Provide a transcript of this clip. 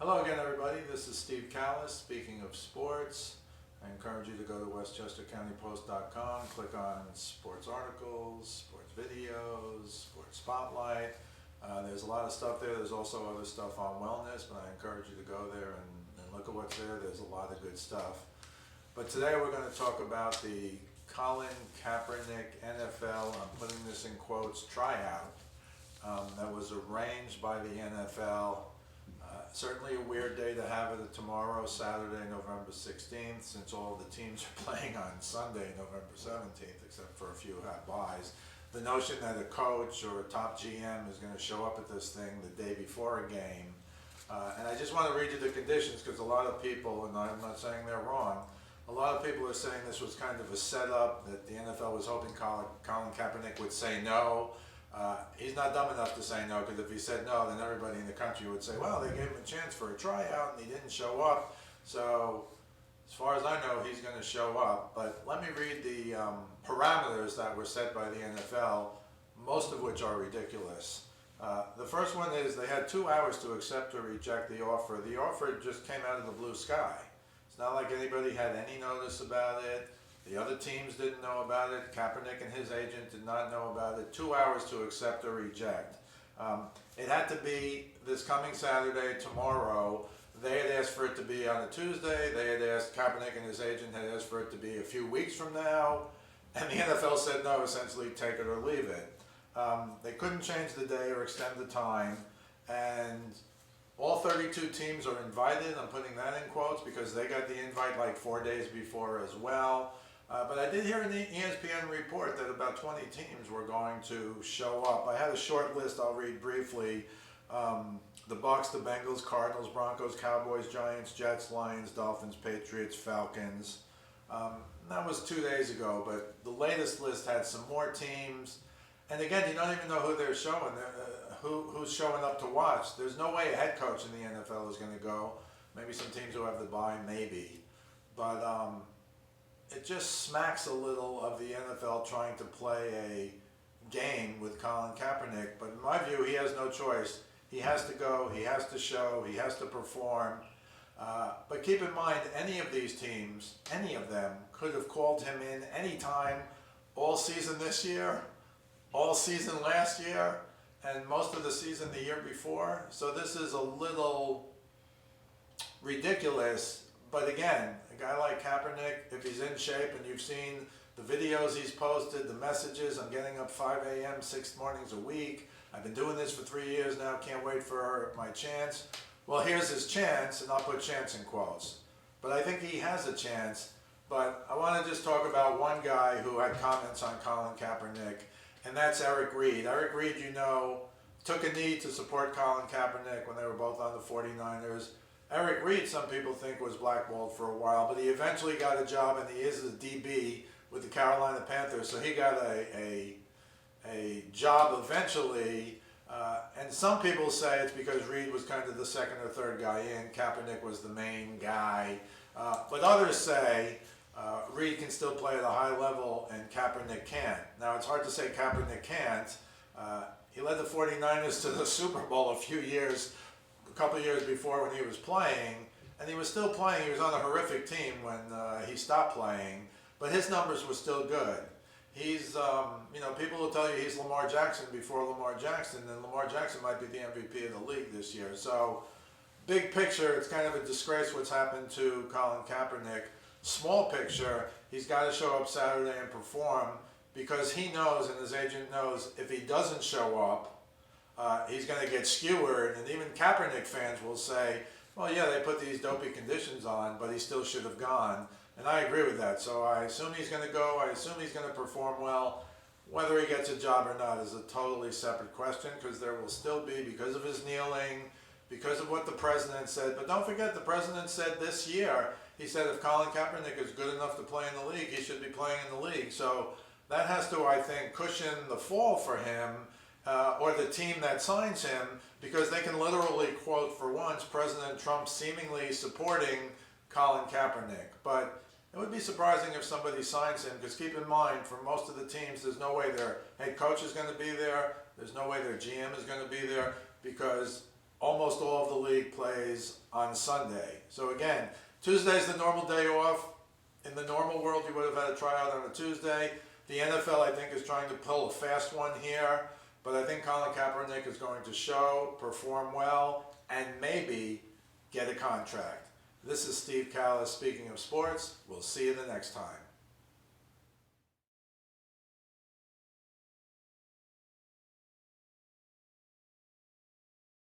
Hello again, everybody. This is Steve Kallas. Speaking of sports, I encourage you to go to westchestercountypost.com, click on sports articles, sports videos, sports spotlight. There's a lot of stuff there. There's also other stuff on wellness, but I encourage you to go there and look at what's there. There's a lot of good stuff. But today we're going to talk about the Colin Kaepernick NFL, I'm putting this in quotes, tryout that was arranged by the NFL. Certainly a weird day to have it tomorrow, Saturday, November 16th, since all the teams are playing on Sunday, November 17th, except for a few who have buys. The notion that a coach or a top GM is going to show up at this thing the day before a game. And I just want to read you the conditions because a lot of people, and I'm not saying they're wrong, a lot of people are saying this was kind of a setup, that the NFL was hoping Colin Kaepernick would say no. He's not dumb enough to say no, because if he said no, then everybody in the country would say, well, they gave him a chance for a tryout and he didn't show up. So as far as I know, he's going to show up. But let me read the parameters that were set by the NFL, most of which are ridiculous. The first one is they had 2 hours to accept or reject the offer. The offer just came out of the blue sky. It's not like anybody had any notice about it. The other teams didn't know about it. Kaepernick and his agent did not know about it. 2 hours to accept or reject. It had to be this coming Saturday, tomorrow. They had asked for it to be on a Tuesday. They had asked, Kaepernick and his agent had asked for it to be a few weeks from now. And the NFL said no, essentially take it or leave it. They couldn't change the day or extend the time. And all 32 teams are invited. I'm putting that in quotes because they got the invite like 4 days before as well. But I did hear in the ESPN report that about 20 teams were going to show up. I had a short list I'll read briefly. The Bucks, the Bengals, Cardinals, Broncos, Cowboys, Giants, Jets, Lions, Dolphins, Patriots, Falcons. That was 2 days ago, but the latest list had some more teams. And again, you don't even know who they're showing, who's showing up to watch. There's no way a head coach in the NFL is going to go. Maybe some teams who have the bye, maybe. But it just smacks a little of the NFL trying to play a game with Colin Kaepernick. But in my view, he has no choice. He has to go, he has to show, he has to perform. But keep in mind, any of these teams, any of them, could have called him in any time all season this year, all season last year, and most of the season the year before. So this is a little ridiculous. But again, a guy like Kaepernick, if he's in shape, and you've seen the videos he's posted, the messages, I'm getting up 5 a.m. 6 mornings a week. I've been doing this for 3 years now, can't wait for my chance. Well, here's his chance, and I'll put chance in quotes. But I think he has a chance. But I want to just talk about one guy who had comments on Colin Kaepernick, and that's Eric Reid. Eric Reid, you know, took a knee to support Colin Kaepernick when they were both on the 49ers. Eric Reid, some people think, was blackballed for a while, but he eventually got a job, and he is a DB with the Carolina Panthers, so he got a job eventually. And some people say it's because Reid was kind of the second or third guy in. Kaepernick was the main guy. But others say Reid can still play at a high level and Kaepernick can't. Now, it's hard to say Kaepernick can't. He led the 49ers to the Super Bowl a couple of years before when he was playing, and he was still playing. He was on a horrific team when he stopped playing, but his numbers were still good. He's, people will tell you he's Lamar Jackson before Lamar Jackson, and Lamar Jackson might be the MVP of the league this year. So, big picture, it's kind of a disgrace what's happened to Colin Kaepernick. Small picture, he's got to show up Saturday and perform, because he knows, and his agent knows, if he doesn't show up, he's going to get skewered, and even Kaepernick fans will say, well, yeah, they put these dopey conditions on, but he still should have gone. And I agree with that. So I assume he's going to go. I assume he's going to perform well. Whether he gets a job or not is a totally separate question, because there will still be, because of his kneeling, because of what the president said. But don't forget, the president said this year, he said if Colin Kaepernick is good enough to play in the league, he should be playing in the league. So that has to, I think, cushion the fall for him. Or the team that signs him, because they can literally quote for once President Trump seemingly supporting Colin Kaepernick. But it would be surprising if somebody signs him, because keep in mind, for most of the teams, there's no way their head coach is going to be there. There's no way their GM is going to be there, because almost all of the league plays on Sunday. So again, Tuesday's the normal day off. In the normal world, you would have had a tryout on a Tuesday. The NFL, I think, is trying to pull a fast one here, but I think Colin Kaepernick is going to show, perform well, and maybe get a contract. This is Steve Kallas speaking of sports. We'll see you the next time.